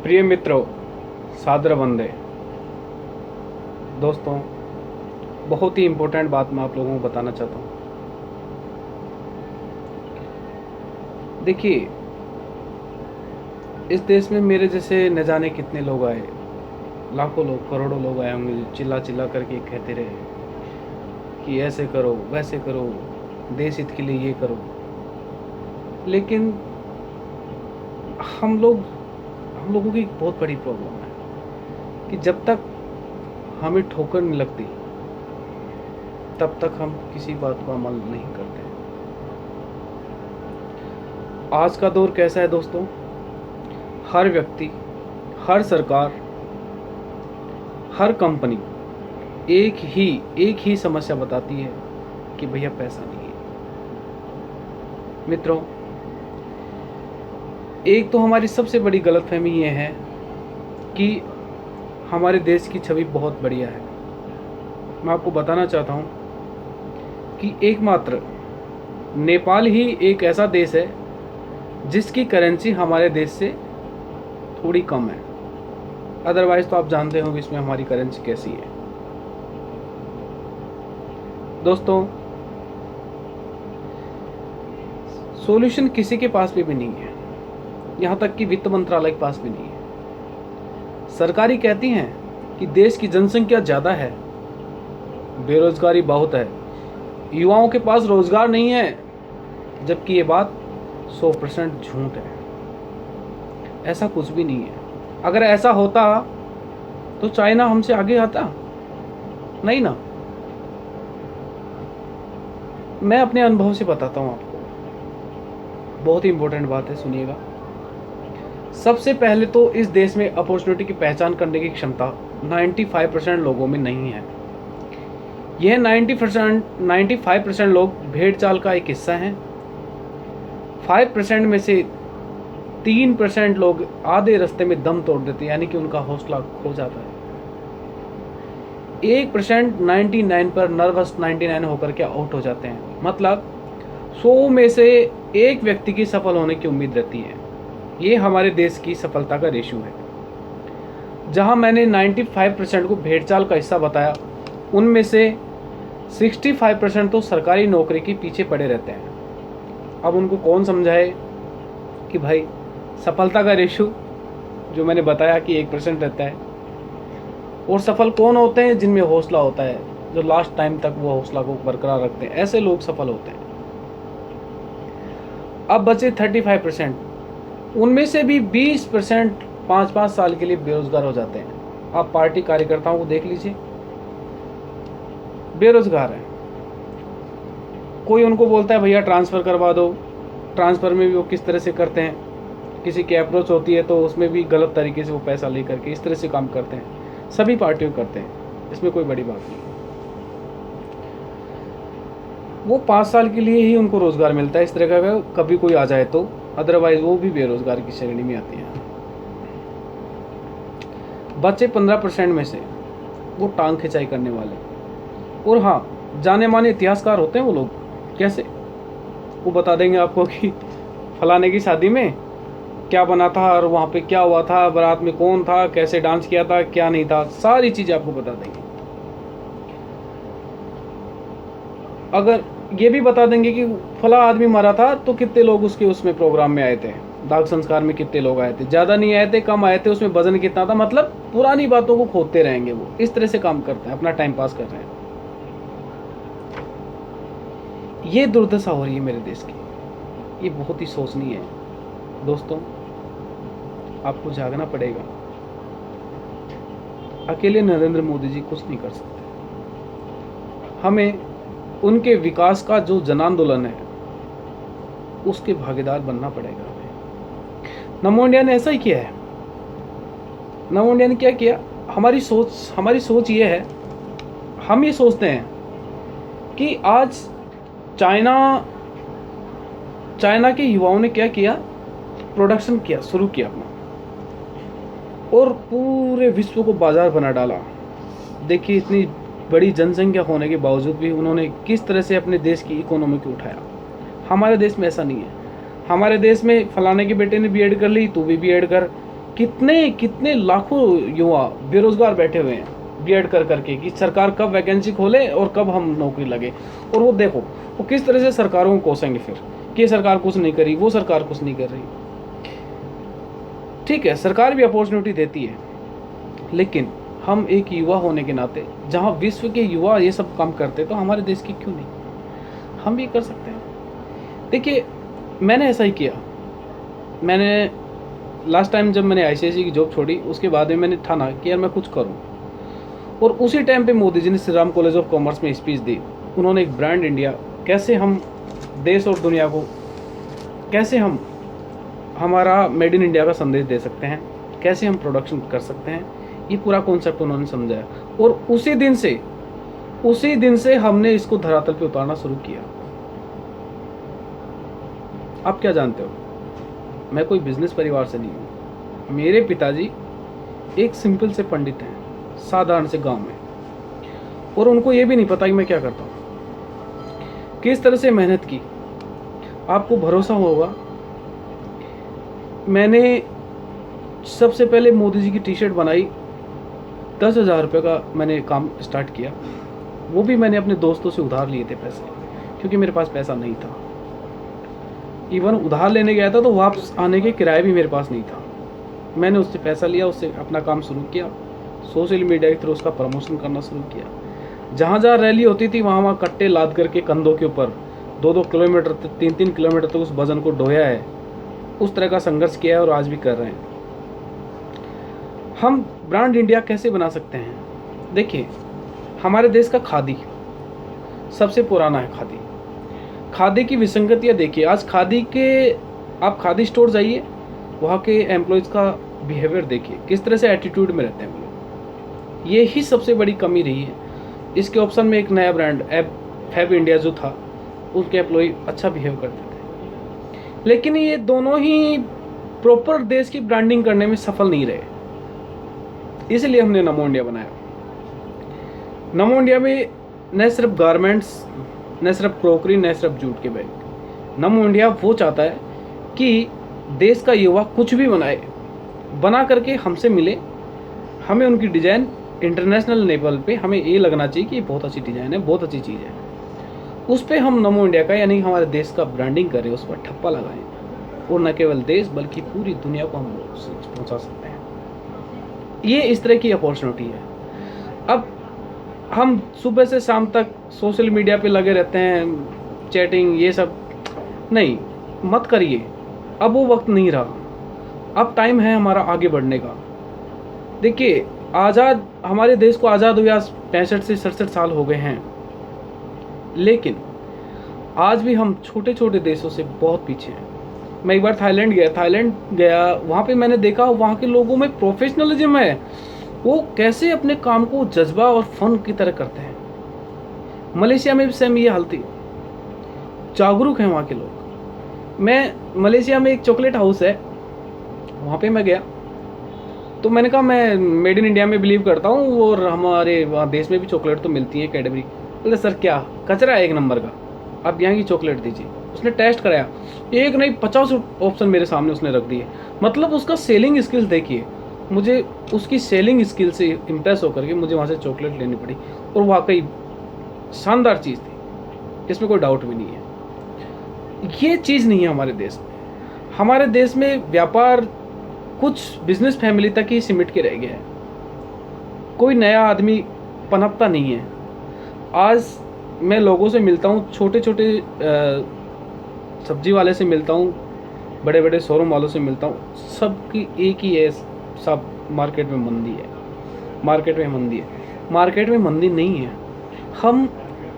प्रिय मित्रों, सादर वंदे। दोस्तों, बहुत ही इम्पोर्टेंट बात मैं आप लोगों को बताना चाहता हूँ। देखिए, इस देश में मेरे जैसे न जाने कितने लोग आए, लाखों लोग, करोड़ों लोग आए होंगे, चिल्ला चिल्ला करके कहते रहे कि ऐसे करो, वैसे करो, देश हित के लिए ये करो। लेकिन हम लोगों की एक बहुत बड़ी प्रॉब्लम है कि जब तक हमें ठोकर नहीं लगती तब तक हम किसी बात को अमल नहीं करते। आज का दौर कैसा है दोस्तों? हर व्यक्ति, हर सरकार, हर कंपनी एक ही समस्या बताती है कि भैया पैसा नहीं है। मित्रों, एक तो हमारी सबसे बड़ी गलतफहमी ये है कि हमारे देश की छवि बहुत बढ़िया है। मैं आपको बताना चाहता हूँ कि एकमात्र नेपाल ही एक ऐसा देश है जिसकी करेंसी हमारे देश से थोड़ी कम है। अदरवाइज तो आप जानते होंगे इसमें हमारी करेंसी कैसी है। दोस्तों, सॉल्यूशन किसी के पास भी नहीं है, यहाँ तक कि वित्त मंत्रालय के पास भी नहीं है। सरकारी कहती हैं कि देश की जनसंख्या ज़्यादा है, बेरोजगारी बहुत है, युवाओं के पास रोजगार नहीं है, जबकि ये बात 100% झूठ है। ऐसा कुछ भी नहीं है। अगर ऐसा होता तो चाइना हमसे आगे आता? नहीं ना। मैं अपने अनुभव से बताता हूँ आपको, बहुत ही इंपॉर्टेंट बात है, सुनिएगा। सबसे पहले तो इस देश में अपॉर्चुनिटी की पहचान करने की क्षमता 95% लोगों में नहीं है। यह 95% लोग भेड़ चाल का एक हिस्सा हैं। 5% में से 3% लोग आधे रास्ते में दम तोड़ देते हैं, यानी कि उनका हौसला खो जाता है। 1% 99 पर नर्वस 99 होकर के आउट हो जाते हैं। मतलब 100 में से एक व्यक्ति की सफल होने की उम्मीद रहती है। ये हमारे देश की सफलता का रेशियो है। जहां मैंने 95% को भेड़चाल का हिस्सा बताया, उनमें से 65% तो सरकारी नौकरी के पीछे पड़े रहते हैं। अब उनको कौन समझाए कि भाई सफलता का रेशियो जो मैंने बताया कि 1% रहता है, और सफल कौन होते हैं? जिनमें हौसला होता है, जो लास्ट टाइम तक वो हौसला को बरकरार रखते हैं, ऐसे लोग सफल होते हैं। अब बचे 35%, उनमें से भी 20% 5-5 साल के लिए बेरोजगार हो जाते हैं। आप पार्टी कार्यकर्ताओं को देख लीजिए, बेरोजगार है। कोई उनको बोलता है भैया ट्रांसफ़र करवा दो, ट्रांसफ़र में भी वो किस तरह से करते हैं, किसी की अप्रोच होती है तो उसमें भी गलत तरीके से वो पैसा ले करके इस तरह से काम करते हैं। सभी पार्टियों करते हैं, इसमें कोई बड़ी बात नहीं। वो 5 साल के लिए ही उनको रोजगार मिलता है इस तरह का, कभी कोई आ जाए तो, अदरवाइज वो भी बेरोजगार की श्रेणी में आती है। बच्चे 15% में से वो टांग खिंचाई करने वाले, और हाँ, जाने माने इतिहासकार होते हैं वो लोग। कैसे? वो बता देंगे आपको कि फलाने की शादी में क्या बना था और वहाँ पे क्या हुआ था, बारात में कौन था, कैसे डांस किया था, क्या नहीं था, सारी चीज़ें आपको बता देंगे। अगर ये भी बता देंगे कि फला आदमी मरा था तो कितने लोग उसमें प्रोग्राम में आए थे, दाग संस्कार में कितने लोग आए थे, ज़्यादा नहीं आए थे, कम आए थे, उसमें वजन कितना था। मतलब पुरानी बातों को खोदते रहेंगे। वो इस तरह से काम करते हैं, अपना टाइम पास कर रहे हैं। ये दुर्दशा हो रही है मेरे देश की, ये बहुत ही शोचनीय है। दोस्तों, आपको जागना पड़ेगा। अकेले नरेंद्र मोदी जी कुछ नहीं कर सकते। हमें उनके विकास का जो जन आंदोलन है उसके भागीदार बनना पड़ेगा। नमो इंडिया ने ऐसा ही किया है। नमो इंडिया ने क्या किया? हमारी सोच ये है, हम ये सोचते हैं कि आज चाइना के युवाओं ने क्या किया, प्रोडक्शन किया, शुरू किया अपना, और पूरे विश्व को बाजार बना डाला। देखिए, इतनी बड़ी जनसंख्या होने के बावजूद भी उन्होंने किस तरह से अपने देश की इकोनॉमी को उठाया। हमारे देश में ऐसा नहीं है। हमारे देश में फलाने के बेटे ने बीएड कर ली, तू भी बीएड कर। कितने कितने लाखों युवा बेरोजगार बैठे हुए हैं बीएड कर करके कि सरकार कब वैकेंसी खोले और कब हम नौकरी लगे। और वो देखो वो किस तरह से सरकारों को कोसेंगे फिर कि ये सरकार कुछ नहीं करी, वो सरकार कुछ नहीं कर रही। ठीक है, सरकार भी अपॉर्चुनिटी देती है, लेकिन हम एक युवा होने के नाते जहाँ विश्व के युवा ये सब काम करते तो हमारे देश की क्यों नहीं, हम भी कर सकते हैं। देखिए मैंने ऐसा ही किया। मैंने लास्ट टाइम जब मैंने आईसीआईसी की जॉब छोड़ी उसके बाद में मैंने ठाना कि यार मैं कुछ करूं, और उसी टाइम पे मोदी जी ने Shri Ram college of commerce में स्पीच दी। उन्होंने एक ब्रांड इंडिया, कैसे हम देश और दुनिया को, कैसे हम हमारा मेड इन इंडिया का संदेश दे सकते हैं, कैसे हम प्रोडक्शन कर सकते हैं, ये पूरा कॉन्सेप्ट उन्होंने समझाया। और उसी दिन से हमने इसको धरातल पे उतारना शुरू किया। आप क्या जानते हो, मैं कोई बिजनेस परिवार से नहीं हूँ। मेरे पिताजी एक सिंपल से पंडित हैं, साधारण से गांव में, और उनको ये भी नहीं पता कि मैं क्या करता हूँ, किस तरह से मेहनत की। आपको भरोसा होगा, मैंने सबसे पहले मोदी जी की टी शर्ट बनाई, 10,000 रुपये का मैंने काम स्टार्ट किया। वो भी मैंने अपने दोस्तों से उधार लिए थे पैसे, क्योंकि मेरे पास पैसा नहीं था। इवन उधार लेने गया था तो वापस आने के किराए भी मेरे पास नहीं था। मैंने उससे पैसा लिया, उससे अपना काम शुरू किया, सोशल मीडिया के थ्रू उसका प्रमोशन करना शुरू किया। जहाँ जहाँ रैली होती थी वहाँ वहाँ कट्टे लाद करके कंधों के ऊपर 2-2 किलोमीटर 3-3 किलोमीटर तक उस वजन को ढोया है। उस तरह का संघर्ष किया है और आज भी कर रहे हैं। हम ब्रांड इंडिया कैसे बना सकते हैं? देखिए हमारे देश का खादी सबसे पुराना है। खादी की विसंगतियाँ देखिए। आज आप खादी स्टोर जाइए, वहाँ के एम्प्लॉयज़ का बिहेवियर देखिए, किस तरह से एटीट्यूड में रहते हैं वो लोग। ये ही सबसे बड़ी कमी रही है। इसके ऑप्शन में एक नया ब्रांड फैब इंडिया जो था, उसके एम्प्लॉय अच्छा बिहेव करते थे, लेकिन ये दोनों ही प्रॉपर देश की ब्रांडिंग करने में सफल नहीं रहे। इसलिए हमने नमो इंडिया बनाया। नमो इंडिया में न सिर्फ गारमेंट्स, न सिर्फ क्रोकरी, न सिर्फ जूट के बैग। नमो इंडिया वो चाहता है कि देश का युवा कुछ भी बना करके हमसे मिले, हमें उनकी डिज़ाइन इंटरनेशनल लेवल पे हमें ये लगना चाहिए कि ये बहुत अच्छी डिज़ाइन है, बहुत अच्छी चीज़ है। उस पर हम नमो इंडिया का यानी हमारे देश का ब्रांडिंग करें, उस पर ठप्पा लगाएं, और न केवल देश बल्कि पूरी दुनिया को हम पहुँचा सकते हैं। ये इस तरह की अपॉर्चुनिटी है। अब हम सुबह से शाम तक सोशल मीडिया पे लगे रहते हैं, चैटिंग ये सब नहीं, मत करिए। अब वो वक्त नहीं रहा, अब टाइम है हमारा आगे बढ़ने का। देखिए हमारे देश को आज़ाद हुए आज 65 से 67 साल हो गए हैं, लेकिन आज भी हम छोटे छोटे देशों से बहुत पीछे हैं। मैं एक बार थाईलैंड गया, वहाँ पे मैंने देखा वहाँ के लोगों में प्रोफेशनलिज्म है। वो कैसे अपने काम को जज्बा और फन की तरह करते हैं। मलेशिया में भी सेम ये हाल थी, जागरूक हैं वहाँ के लोग। मलेशिया में एक चॉकलेट हाउस है, वहाँ पे मैं गया तो मैंने कहा मैं मेड इन इंडिया में बिलीव करता हूँ और हमारे वहाँ देश में भी चॉकलेट तो मिलती है कैडबरी। बोले सर क्या कचरा है एक नंबर का, आप यहाँ की चॉकलेट दीजिए। उसने टेस्ट कराया, एक नहीं 50 ऑप्शन मेरे सामने उसने रख दिए। मतलब उसका सेलिंग स्किल्स देखिए। मुझे उसकी सेलिंग स्किल से इम्प्रेस होकर के मुझे वहाँ से चॉकलेट लेनी पड़ी, और वाकई शानदार चीज़ थी, इसमें कोई डाउट भी नहीं है। ये चीज़ नहीं है हमारे देश में। हमारे देश में व्यापार कुछ बिजनेस फैमिली तक ही सिमट के रह गया है, कोई नया आदमी पनपता नहीं है। आज मैं लोगों से मिलता हूँ, छोटे छोटे सब्जी वाले से मिलता हूँ, बड़े बड़े शोरूम वालों से मिलता हूँ, सबकी एक ही है, सब मार्केट में मंदी है। मार्केट में मंदी नहीं है, हम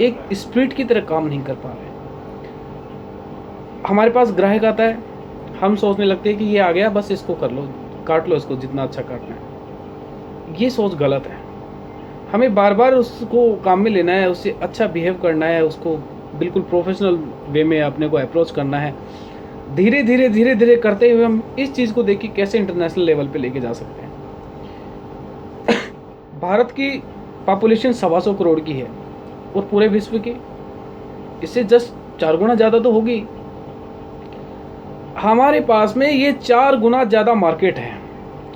एक स्प्रिट की तरह काम नहीं कर पा रहे। हमारे पास ग्राहक आता है, हम सोचने लगते हैं कि ये आ गया बस इसको कर लो, काट लो इसको जितना अच्छा काटना है। ये सोच गलत है। हमें बार बार उसको काम में लेना है, उससे अच्छा बिहेव करना है, उसको बिल्कुल प्रोफेशनल वे में अपने को अप्रोच करना है। धीरे धीरे करते हुए हम इस चीज़ को देखिए कैसे इंटरनेशनल लेवल पे लेके जा सकते हैं। भारत की पॉपुलेशन 125 करोड़ की है और पूरे विश्व की इससे जस्ट 4 गुना ज़्यादा तो होगी। हमारे पास में ये 4 गुना ज़्यादा मार्केट है,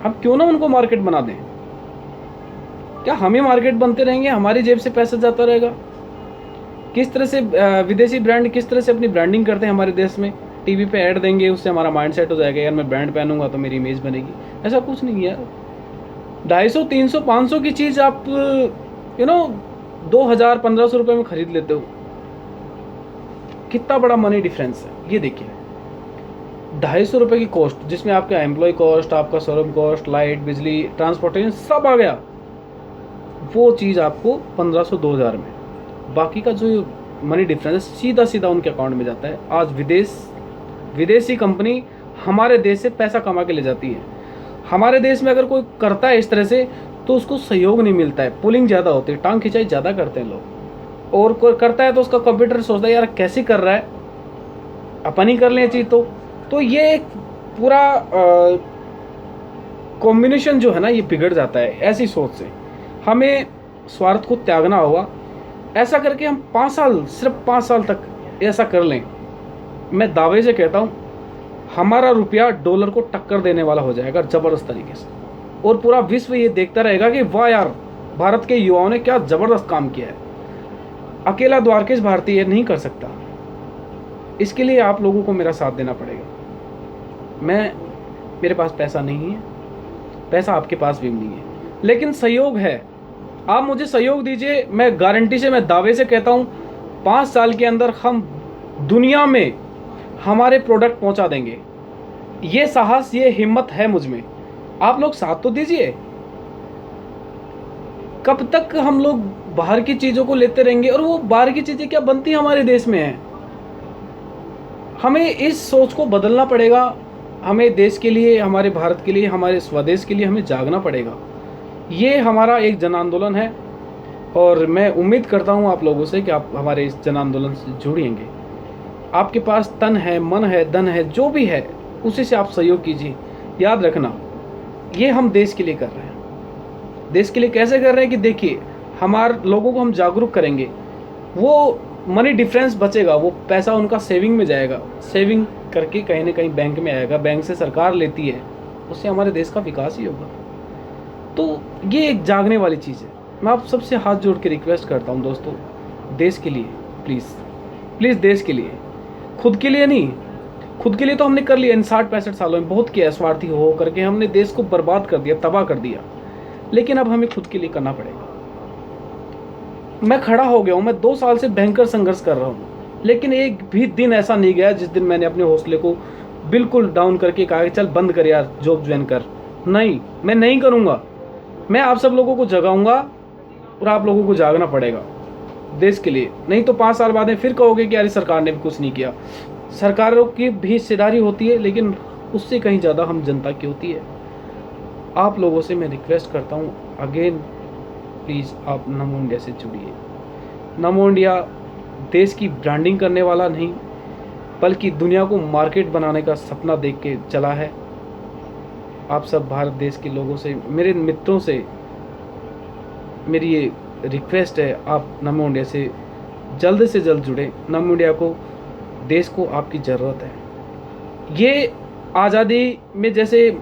हम क्यों ना उनको मार्केट बना दें। क्या हम ही मार्केट बनते रहेंगे, हमारी जेब से पैसा जाता रहेगा। किस तरह से विदेशी ब्रांड किस तरह से अपनी ब्रांडिंग करते हैं हमारे देश में, टीवी पे ऐड देंगे, उससे हमारा माइंड सेट हो जाएगा, यार मैं ब्रांड पहनूंगा तो मेरी इमेज बनेगी। ऐसा कुछ नहीं है यार। 250, 300, 500 की चीज़ आप 2000, 1500 रुपये में खरीद लेते हो। कितना बड़ा मनी डिफरेंस है ये देखिए। 250 रुपये की कॉस्ट, जिसमें आपका एम्प्लॉय कॉस्ट, आपका शोरूम कॉस्ट, लाइट, बिजली, ट्रांसपोर्टेशन सब आ गया, वो चीज़ आपको 1500, 2000 में। बाकी का जो मनी डिफरेंस सीधा सीधा उनके अकाउंट में जाता है। आज विदेशी कंपनी हमारे देश से पैसा कमा के ले जाती है। हमारे देश में अगर कोई करता है इस तरह से तो उसको सहयोग नहीं मिलता है, पुलिंग ज़्यादा होती है, टांग खिंचाई ज़्यादा करते हैं लोग। और कोई करता है तो उसका कंप्यूटर सोचता है यार कैसे कर रहा है, अपन ही कर लें चीज़। तो ये एक पूरा कॉम्बिनेशन जो है ना ये बिगड़ जाता है ऐसी सोच से। हमें स्वार्थ को त्यागना होगा। ऐसा करके हम 5 साल, सिर्फ 5 साल तक ऐसा कर लें, मैं दावे से कहता हूँ हमारा रुपया डॉलर को टक्कर देने वाला हो जाएगा ज़बरदस्त तरीके से। और पूरा विश्व ये देखता रहेगा कि वाह यार, भारत के युवाओं ने क्या ज़बरदस्त काम किया है। अकेला द्वारकेश भारती ये नहीं कर सकता। इसके लिए आप लोगों को मेरा साथ देना पड़ेगा। मेरे पास पैसा नहीं है, पैसा आपके पास भी नहीं है, लेकिन सहयोग है। आप मुझे सहयोग दीजिए, मैं गारंटी से, मैं दावे से कहता हूँ 5 साल के अंदर हम दुनिया में हमारे प्रोडक्ट पहुंचा देंगे। ये साहस, ये हिम्मत है मुझ में। आप लोग साथ तो दीजिए। कब तक हम लोग बाहर की चीज़ों को लेते रहेंगे, और वो बाहर की चीज़ें क्या बनती हमारे देश में हैं। हमें इस सोच को बदलना पड़ेगा। हमें देश के लिए, हमारे भारत के लिए, हमारे स्वदेश के लिए हमें जागना पड़ेगा। ये हमारा एक जन आंदोलन है और मैं उम्मीद करता हूँ आप लोगों से कि आप हमारे इस जन आंदोलन से जुड़ेंगे। आपके पास तन है, मन है, धन है, जो भी है उसी से आप सहयोग कीजिए। याद रखना ये हम देश के लिए कर रहे हैं। देश के लिए कैसे कर रहे हैं कि देखिए, हमारे लोगों को हम जागरूक करेंगे, वो मनी डिफरेंस बचेगा, वो पैसा उनका सेविंग में जाएगा, सेविंग करके कहीं ना कहीं बैंक में आएगा, बैंक से सरकार लेती है, उससे हमारे देश का विकास ही होगा। तो ये एक जागने वाली चीज़ है। मैं आप सबसे हाथ जोड़ के रिक्वेस्ट करता हूँ दोस्तों, देश के लिए प्लीज़ प्लीज़, देश के लिए, खुद के लिए नहीं। खुद के लिए तो हमने कर लिया इन 60-65 सालों में, बहुत किया, स्वार्थी हो करके हमने देश को बर्बाद कर दिया, तबाह कर दिया। लेकिन अब हमें खुद के लिए करना पड़ेगा। मैं खड़ा हो गया हूँ, मैं 2 साल से भयंकर संघर्ष कर रहा हूँ, लेकिन एक भी दिन ऐसा नहीं गया जिस दिन मैंने अपने हौसले को बिल्कुल डाउन करके कहा कि चल बंद कर यार, जॉब ज्वाइन कर। नहीं, मैं नहीं करूँगा। मैं आप सब लोगों को जगाऊंगा और आप लोगों को जागना पड़ेगा देश के लिए। नहीं तो 5 साल बाद में फिर कहोगे कि यार सरकार ने भी कुछ नहीं किया। सरकारों की भी हिस्सेदारी होती है, लेकिन उससे कहीं ज़्यादा हम जनता की होती है। आप लोगों से मैं रिक्वेस्ट करता हूँ अगेन, प्लीज़ आप नमो इंडिया से जुड़िए। नमो इंडिया देश की ब्रांडिंग करने वाला नहीं, बल्कि दुनिया को मार्केट बनाने का सपना देख के चला है। आप सब भारत देश के लोगों से, मेरे मित्रों से मेरी ये रिक्वेस्ट है, आप नमो इंडिया से जल्द जुड़े। नमो इंडिया को, देश को आपकी ज़रूरत है। ये आज़ादी में जैसे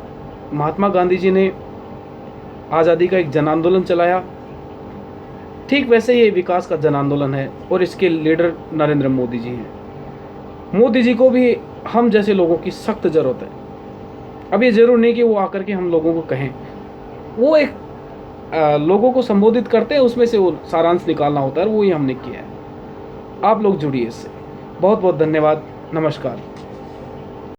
महात्मा गांधी जी ने आज़ादी का एक जन आंदोलन चलाया, ठीक वैसे ये विकास का जन आंदोलन है और इसके लीडर नरेंद्र मोदी जी हैं। मोदी जी को भी हम जैसे लोगों की सख्त ज़रूरत है। अब ये ज़रूर नहीं कि वो आकर के हम लोगों को कहें, वो एक लोगों को संबोधित करते हैं, उसमें से वो सारांश निकालना होता है, वो ही हमने किया है। आप लोग जुड़िए इससे। बहुत बहुत धन्यवाद। नमस्कार।